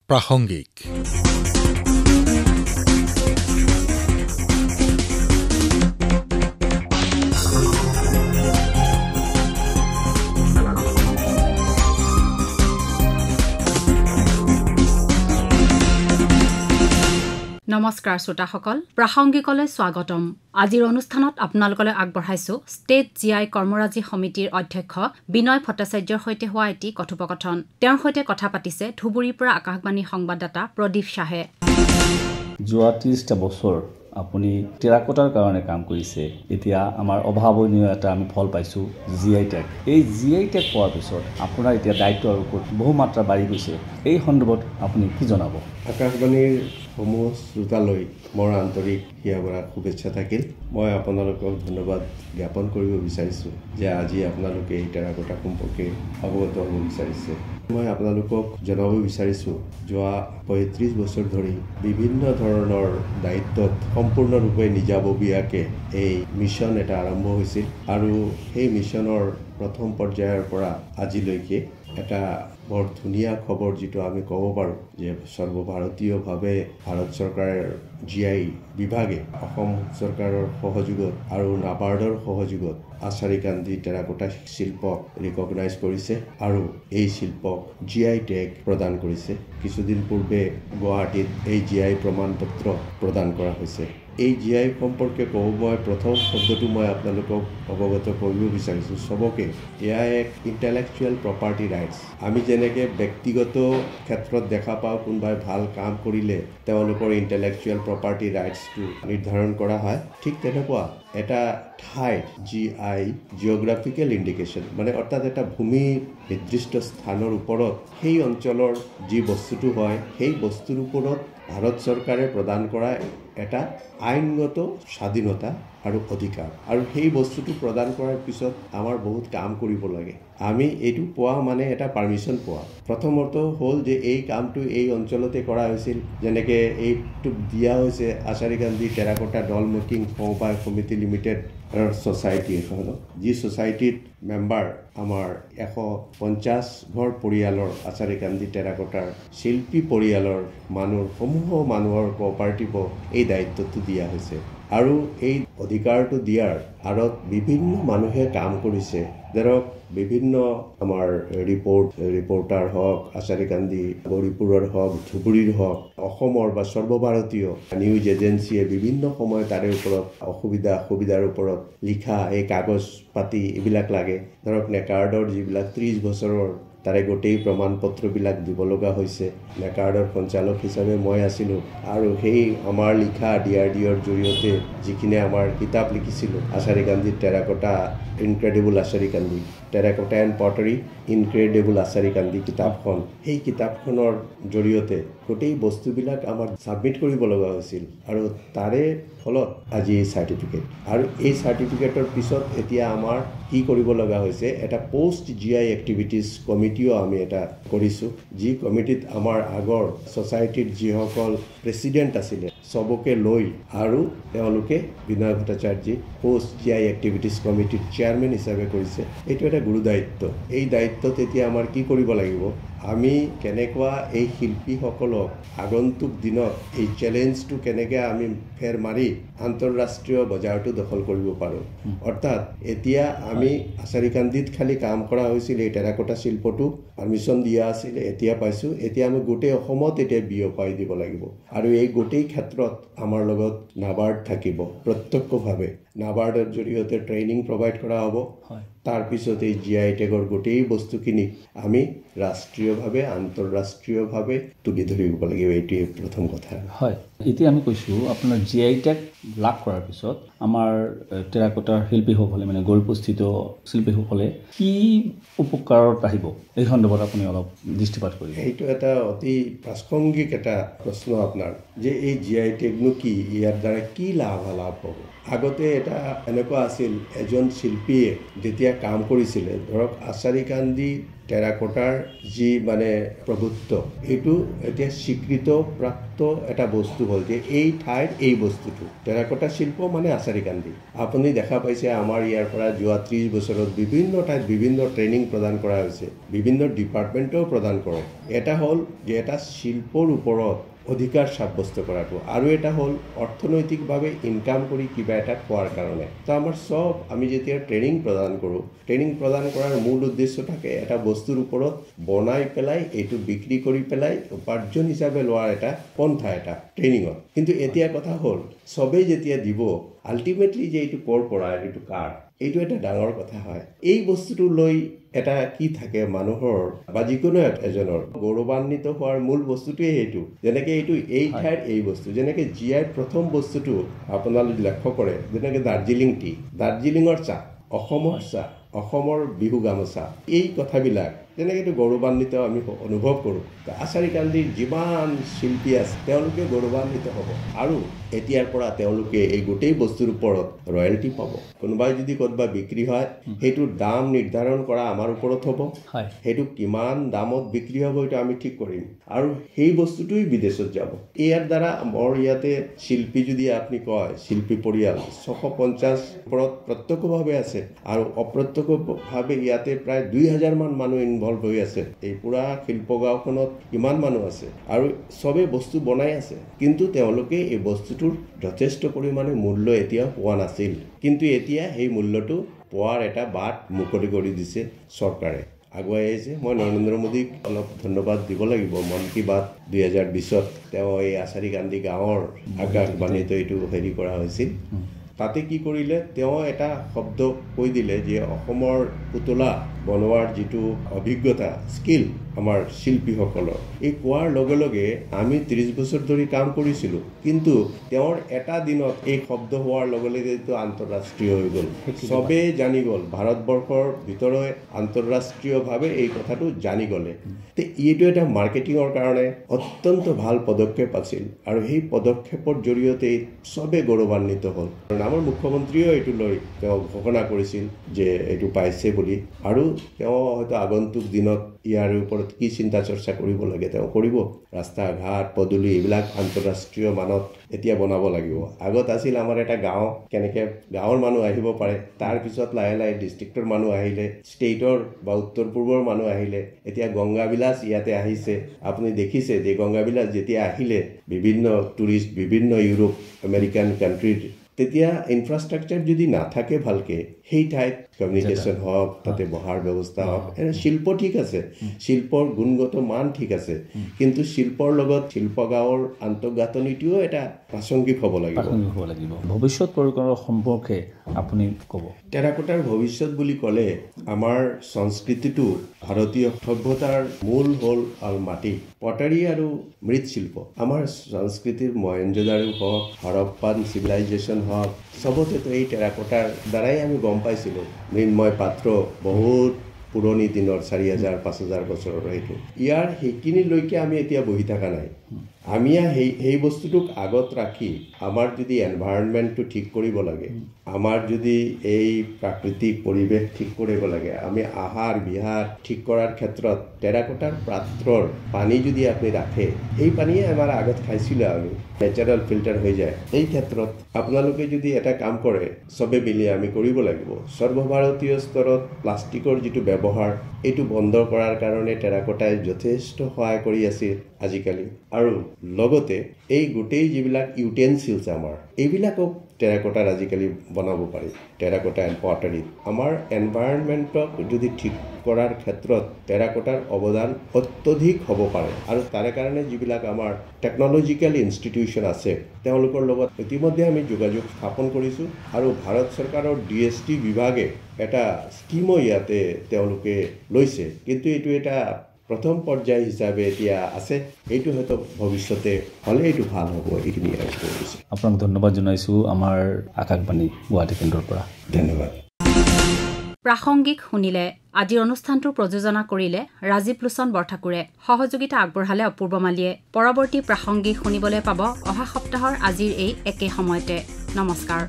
প্ৰাসংগিক। নমস্কাৰ শ্ৰোতাসকল, প্ৰাসংগিকলৈ স্বাগতম। আজিৰ অনুষ্ঠানত আপোনালোকলৈ আগবঢ়াইছো ষ্টেট জিআই কৰ্মৰাজি সমিতিৰ অধ্যক্ষ বিনয় ভট্টাচাৰ্যৰ সৈতে হোৱা এটি কথোপকথন। তেওঁৰ সৈতে কথা পাতিছে ধুবুৰীৰ পৰা আকাশবাণী সংবাদদাতা প্ৰদীপ শাহে। যোৱা ৩০টা বছৰ আপুনি টেৰাকোটাৰ কাৰণে কাম কৰিছে। এতিয়া আমাৰ অভাৱনীয় এটা আমি ফল পাইছোঁ, জিআই টেগ। এই জিআই টেগ পোৱাৰ পিছত আপোনাৰ এতিয়া দায়িত্ব আৰু বহুমাত্ৰা বাঢ়ি গৈছে। এই সন্দৰ্ভত আপুনি কি জনাব? আকাশবাণীৰ সমূহ শ্ৰোতালৈ মোৰ আন্তৰিক হিয়াভৰা শুভেচ্ছা থাকিল। মই আপোনালোকক ধন্যবাদ জ্ঞাপন কৰিব বিচাৰিছোঁ যে আজি আপোনালোকে এই টেৰাকোটা সম্পৰ্কে অৱগত হ'ব বিচাৰিছে। মই আপোনালোকক জনাব বিচাৰিছোঁ, যোৱা ৩৫ বছৰ ধৰি বিভিন্ন ধৰণৰ দায়িত্বত সম্পূৰ্ণৰূপে নিজাববীয়াকৈ এই মিছন এটা আৰম্ভ হৈছিল আৰু সেই মিছনৰ প্ৰথম পৰ্যায়ৰ পৰা আজিলৈকে এটা বৰ ধুনীয়া খবৰ যিটো আমি ক'ব পাৰোঁ যে সৰ্বভাৰতীয়ভাৱে ভাৰত চৰকাৰৰ জিআই বিভাগে অসম চৰকাৰৰ সহযোগত আৰু নাবাৰ্ডৰ সহযোগত আচাৰীকান্দি টেৰাকোটা শিল্পক ৰিকগনাইজ কৰিছে আৰু এই শিল্পক জিআই টেগ প্ৰদান কৰিছে। কিছুদিন পূৰ্বে গুৱাহাটীত এই জিআই প্ৰমাণপত্ৰ প্ৰদান কৰা হৈছে। এই জিআই সম্পৰ্কে মই প্ৰথম শব্দটো মই আপোনালোকক অৱগত কৰিব বিচাৰিছোঁ চবকে। এয়া এক ইণ্টেলেকচুৱেল প্ৰপাৰ্টি ৰাইটছ। আমি যেনেকৈ ব্যক্তিগত ক্ষেত্ৰত দেখা পাওঁ, কোনোবাই ভাল কাম কৰিলে তেওঁলোকৰ ইণ্টেলেকচুৱেল প্ৰপাৰ্টি ৰাইটছটো নিৰ্ধাৰণ কৰা হয়, ঠিক তেনেকুৱা এটা ঠাইত জিআই জিঅ'গ্ৰাফিকেল ইণ্ডিকেশ্যন, মানে অৰ্থাৎ এটা ভূমি নিৰ্দিষ্ট স্থানৰ ওপৰত সেই অঞ্চলৰ যি বস্তুটো হয় সেই বস্তুৰ ওপৰত ভাৰত চৰকাৰে প্ৰদান কৰা এটা আইনগত স্বাধীনতা আৰু অধিকাৰ, আৰু সেই বস্তুটো প্ৰদান কৰাৰ পিছত আমাৰ বহুত কাম কৰিব লাগে। আমি এইটো পোৱা মানে এটা পাৰ্মিশ্যন পোৱা। প্ৰথমত হ'ল যে এই কামটো এই অঞ্চলতে কৰা হৈছিল, যেনেকৈ এইটো দিয়া হৈছে আচাৰীকান্দি টেৰাকোটা ডল মেকিং সমবায় সমিতি লিমিটেড ছ'চাইটি এখন, যি ছ'চাইটিত মেম্বাৰ আমাৰ 150 ঘৰ পৰিয়ালৰ আচাৰীকান্দি টেৰাকোটাৰ শিল্পী পৰিয়ালৰ সমূহ মানুহৰ কোঅপাৰেটিভক এই দায়িত্বটো দিয়া হৈছে। আৰু এই অধিকাৰটো দিয়াৰ আঁৰত বিভিন্ন মানুহে কাম কৰিছে। ধৰক বিভিন্ন আমাৰ ৰিপৰ্টাৰ হওক, আচাৰীকান্দি গৌৰীপুৰৰ হওক, ধুবুৰীৰ হওক, অসমৰ বা সৰ্বভাৰতীয় নিউজ এজেঞ্চিয়ে বিভিন্ন সময়ত তাৰে ওপৰত সুবিধাৰ ওপৰত লিখা এই কাগজ পাতি এইবিলাক লাগে। ধৰক নেকাৰ্ডৰ যিবিলাক 30 বছৰৰ তাৰে গোটেই প্ৰমাণ পত্ৰবিলাক দিব লগা হৈছে। নেকাৰ্ডৰ সঞ্চালক হিচাপে মই আছিলোঁ আৰু সেই আমাৰ লিখা DRDOৰ জৰিয়তে যিখিনি আমাৰ কিতাপ লিখিছিলোঁ, Asharikandi terracotta incredible Asharikandi, terracotta and pottery incredible Asharikandi কিতাপখন, সেই কিতাপখনৰ জৰিয়তে গোটেই বস্তুবিলাক আমাক ছাবমিট কৰিব লগা হৈছিল আৰু তাৰে ফলত আজি এই চাৰ্টিফিকেট। আৰু এই চাৰ্টিফিকেটৰ পিছত এতিয়া আমাৰ কি কৰিব লগা হৈছে, এটা পষ্ট জিআই এক্টিভিটিজ কমিটিও আমি এটা কৰিছোঁ, যি কমিটিত আমাৰ আগৰ ছ'চাইটিৰ যিসকল প্ৰেছিডেণ্ট আছিলে চবকে লৈ আৰু তেওঁলোকে বিনয় ভট্টাচাৰ্যী পষ্ট জিআই এক্টিভিটিজ কমিটিৰ চেয়াৰমেন হিচাপে কৰিছে। এইটো এটা গুৰু দায়িত্ব। এই দায়িত্বত এতিয়া আমাৰ কি কৰিব লাগিব, আমি কেনেকুৱা এই শিল্পীসকলক আগন্তুক দিনত এই চেলেঞ্জটো কেনেকৈ আমি ফেৰ মাৰি আন্তঃৰাষ্ট্ৰীয় বজাৰটো দখল কৰিব পাৰোঁ। অৰ্থাৎ এতিয়া আমি আচাৰীকান্দিত খালি কাম কৰা হৈছিল, এই টেৰাকোটা শিল্পটো পাৰ্মিশ্যন দিয়া আছিল, এতিয়া পাইছোঁ। এতিয়া আমি গোটেই অসমত এতিয়া বিয়পাই দিব লাগিব আৰু এই গোটেই ক্ষেত্ৰত আমাৰ লগত নাবাৰ্ড থাকিব। প্ৰত্যক্ষভাৱে নাবাৰ্ডৰ জৰিয়তে ট্ৰেইনিং প্ৰভাইড কৰা হ'ব। তাৰপিছত এই জিআই টেগৰ গোটেই বস্তুখিনি আমি ৰাষ্ট্ৰীয়ভাৱে আন্তঃৰাষ্ট্ৰীয়ভাৱে তুলি ধৰিব লাগিব। এইটোৱে প্ৰথম কথা। হয়, এতিয়া আমি কৈছোঁ আপোনাৰ জিআই টেগ লাভ কৰাৰ পিছত আমাৰ টেৰাকোটাৰ শিল্পীসকলে, মানে গৌৰৱস্থিত শিল্পীসকলে কি উপকাৰত আহিব, এই সন্দৰ্ভত আপুনি অলপ দৃষ্টিপাত কৰিব। এইটো এটা অতি প্ৰাসংগিক এটা প্ৰশ্ন আপোনাৰ, যে এই জিআই টেগনো কি, ইয়াৰ দ্বাৰা কি লাভ হ'ব। আগতে এটা এনেকুৱা আছিল, এজন শিল্পীয়ে যেতিয়া কাম কৰিছিলে, ধৰক আচাৰীকান্দি টেৰাকোটাৰ যি মানে প্ৰভুত্ব এইটো এতিয়া স্বীকৃত প্ৰাপ্ত এটা বস্তু হ'ল যে এই ঠাইৰ এই বস্তুটো টেৰাকোটা শিল্প মানে আচাৰীকান্দি। আপুনি দেখা পাইছে আমাৰ ইয়াৰ পৰা যোৱা 30 বছৰত বিভিন্ন ঠাইত বিভিন্ন ট্ৰেইনিং প্ৰদান কৰা হৈছে, বিভিন্ন ডিপাৰ্টমেণ্টেও প্ৰদান কৰে। এটা হ'ল যে এটা শিল্পৰ ওপৰত অধিকাৰ সাব্যস্ত কৰাটো, আৰু এটা হ'ল অৰ্থনৈতিকভাৱে ইনকাম কৰি কিবা এটা খোৱাৰ কাৰণে। তো আমাৰ চব আমি যেতিয়া ট্ৰেইনিং প্ৰদান কৰোঁ, ট্ৰেইনিং প্ৰদান কৰাৰ মূল উদ্দেশ্য থাকে এটা বস্তুৰ ওপৰত বনাই পেলাই এইটো বিক্ৰী কৰি পেলাই উপাৰ্জন হিচাপে লোৱাৰ এটা পন্থা এটা ট্ৰেইনিঙত। কিন্তু এতিয়া কথা হ'ল চবেই যেতিয়া দিব আল্টিমেটলি যে এইটো ক'ৰ পৰা এইটো কাৰ, এইটো এটা ডাঙৰ কথা হয়। এই বস্তুটো লৈ এটা কি থাকে মানুহৰ বা যিকোনো এজনৰ গৌৰৱান্বিত হোৱাৰ মূল বস্তুটোৱে সেইটো, যেনেকে এইটো এই ঠাইৰ এই বস্তু, যেনেকে জিআই প্ৰথম বস্তুটো আপোনালোকে লক্ষ্য কৰে, যেনেকে দাৰ্জিলিং টি, দাৰ্জিলিঙৰ চাহ, অসমৰ চাহ, অসমৰ বিহু গামোচা, এই কথাবিলাক যেনেকৈ এইটো গৌৰৱান্বিত আমি অনুভৱ কৰোঁ। আচাৰীকান্দিৰ যিমান শিল্পী আছে তেওঁলোকে গৌৰৱান্বিত হ'ব, আৰু এতিয়াৰ পৰা তেওঁলোকে এই গোটেই বস্তুৰ ওপৰত ৰয়েলটি পাব। কোনোবাই যদি ক'ৰবাত বিক্ৰী হয় সেইটোৰ দাম নিৰ্ধাৰণ কৰা আমাৰ ওপৰত হ'ব, সেইটো কিমান দামত বিক্ৰী হ'ব এইটো আমি ঠিক কৰিম, আৰু সেই বস্তুটোৱেই বিদেশত যাব। ইয়াৰ দ্বাৰা মোৰ ইয়াতে শিল্পী যদি আপুনি কয় শিল্পী পৰিয়াল 650 ওপৰত প্ৰত্যক্ষভাৱে আছে, আৰু অপ্ৰত্যক্ষভাৱে ইয়াতে প্ৰায় 2000 মান মানুহ ইনভলভ হৈ আছে। এই পুৰা শিল্পগাঁওখনত কিমান মানুহ আছে, আৰু চবেই বস্তু বনাই আছে, কিন্তু তেওঁলোকে এই বস্তুটোৰ যথেষ্ট পৰিমাণে মূল্য এতিয়াও পোৱা নাছিল। কিন্তু এতিয়া সেই মূল্যটো পোৱাৰ এটা বাট মুকলি কৰি দিছে চৰকাৰে, আগুৱাই আহিছে। মই নৰেন্দ্ৰ মোদীক অলপ ধন্যবাদ দিব লাগিব। মন কী বাত 2020ত তেওঁ এই আচাৰীকান্দি গাঁৱৰ আকাশবাণীত এইটো হেৰি কৰা হৈছিল। তাতে কি কৰিলে, তেওঁ এটা শব্দ কৈ দিলে যে অসমৰ পুতলা বনোৱাৰ যিটো অভিজ্ঞতা স্কিল আমাৰ শিল্পীসকলৰ, এই কোৱাৰ লগে লগে আমি 30 বছৰ ধৰি কাম কৰিছিলোঁ, কিন্তু তেওঁৰ এটা দিনত এই শব্দ হোৱাৰ লগে লগে এইটো আন্তঃৰাষ্ট্ৰীয় হৈ গ'ল, চবেই জানি গ'ল, ভাৰতবৰ্ষৰ ভিতৰে আন্তঃৰাষ্ট্ৰীয়ভাৱে এই কথাটো জানি গ'লে। এইটো এটা মাৰ্কেটিঙৰ কাৰণে অত্যন্ত ভাল পদক্ষেপ আছিল, আৰু সেই পদক্ষেপৰ জৰিয়তে চবেই গৌৰৱান্বিত হ'ল। আমাৰ মুখ্যমন্ত্ৰীয়েও এইটো লৈ তেওঁ ঘোষণা কৰিছিল যে এইটো পাইছে বুলি, আৰু তেওঁ হয়তো আগন্তুক দিনত ইয়াৰ ওপৰত কি চিন্তা চৰ্চা কৰিব লাগে তেওঁ কৰিব। ৰাস্তা ঘাট পদূলি এইবিলাক আন্তঃৰাষ্ট্ৰীয় মানত এতিয়া বনাব লাগিব। আগত আছিল আমাৰ এটা গাঁও, কেনেকৈ গাঁৱৰ মানুহ আহিব পাৰে, তাৰপিছত লাহে লাহে ডিষ্ট্ৰিক্টৰ মানুহ আহিলে, ষ্টেটৰ বা উত্তৰ পূৰ্বৰ মানুহ আহিলে, এতিয়া গংগাবিলাস ইয়াতে আহিছে। আপুনি দেখিছে যে গংগাবিলাস যেতিয়া আহিলে বিভিন্ন টুৰিষ্ট বিভিন্ন ইউৰোপ আমেৰিকান কাণ্ট্ৰিৰ, তেতিয়া ইনফ্ৰাষ্ট্ৰাকচাৰ যদি নাথাকে ভালকে, সেই ঠাইত কমিউনিকেশ্যন হওক, তাতে বহাৰ ব্যৱস্থা হওক, শিল্প ঠিক আছে, শিল্পৰ গুণগত মান ঠিক আছে, কিন্তু শিল্পৰ লগত শিল্পগাঁৱৰ আন্তঃগাঁথনিটোও এটা প্ৰাসংগিক হ'ব লাগিব। ভৱিষ্যত পৰিকল্পনা সম্পৰ্কে আপুনি ক'ব। টেৰাকোটাৰ ভৱিষ্যত বুলি ক'লে আমাৰ সংস্কৃতিটো, ভাৰতীয় সভ্যতাৰ মূল হ'ল মাটি, পটাৰী আৰু মৃৎশিল্প। আমাৰ সংস্কৃতিৰ মহেঞ্জোদাৰো হওক, হৰপ্পান চিভিলাইজেশ্যন হওক, চবতেতো এই টেৰাকোটাৰ দ্বাৰাই আমি গম পাইছিলোঁ। মৃন্ময় পাত্ৰ বহুত পুৰণি দিনৰ 4000-5000 বছৰৰ এইটো, ইয়াৰ সেইখিনিলৈকে আমি এতিয়া বহি থকা নাই। আমি সেই বস্তুটোক আগত ৰাখি আমাৰ যদি এনভাইৰনমেণ্টটো ঠিক কৰিব লাগে, আমাৰ যদি এই প্ৰাকৃতিক পৰিৱেশ ঠিক কৰিব লাগে, আমি আহাৰ বিহাৰ ঠিক কৰাৰ ক্ষেত্ৰত টেৰাকোটাৰ পাত্ৰৰ পানী যদি আপুনি ৰাখে, এই পানীয়ে আমাৰ আগত খাইছিলোঁ আমি, নেচাৰেল ফিল্টাৰ হৈ যায়। এই ক্ষেত্ৰত আপোনালোকে যদি এটা কাম কৰে, চবে মিলি আমি কৰিব লাগিব। সৰ্বভাৰতীয় স্তৰত প্লাষ্টিকৰ যিটো ব্যৱহাৰ, এইটো বন্ধ কৰাৰ কাৰণে টেৰাকোটাই যথেষ্ট সহায় কৰি আছে আজিকালি। আৰু লগতে এই গোটেই যিবিলাক ইউটেনচিলছ আমাৰ, এইবিলাকক টেৰাকোটাৰ আজিকালি বনাব পাৰি, টেৰাকোটা এণ্ড পটাৰীত। আমাৰ এনভাইৰনমেণ্টক যদি ঠিক কৰাৰ ক্ষেত্ৰত টেৰাকোটাৰ অৱদান অত্যধিক হ'ব পাৰে, আৰু তাৰে কাৰণে যিবিলাক আমাৰ টেকন'লজিকেল ইনষ্টিটিউশ্যন আছে তেওঁলোকৰ লগত ইতিমধ্যে আমি যোগাযোগ স্থাপন কৰিছোঁ, আৰু ভাৰত চৰকাৰৰ DST বিভাগে এটা স্কিমো ইয়াতে তেওঁলোকে লৈছে, কিন্তু এইটো এটা প্ৰথম পৰ্যায় হিচাপে এতিয়া আছে। এইটো হয়তো ভৱিষ্যতে হ'লে এইটো ভাল হ'ব। এইখিনি আপোনাক ধন্যবাদ জনাইছোঁ আমাৰ আকাশবাণী গুৱাহাটী কেন্দ্ৰৰ পৰা। ধন্যবাদ। প্ৰাসংগিক শুনিলে। আজিৰ অনুষ্ঠানটো প্ৰযোজনা কৰিলে ৰাজীৱ লোচন বৰঠাকুৰে, সহযোগিতা আগবঢ়ালে অপূৰ্ব মালিয়ে। পৰৱৰ্তী প্ৰাসংগিক শুনিবলৈ পাব অহা সপ্তাহৰ আজিৰ এই একে সময়তে। নমস্কাৰ।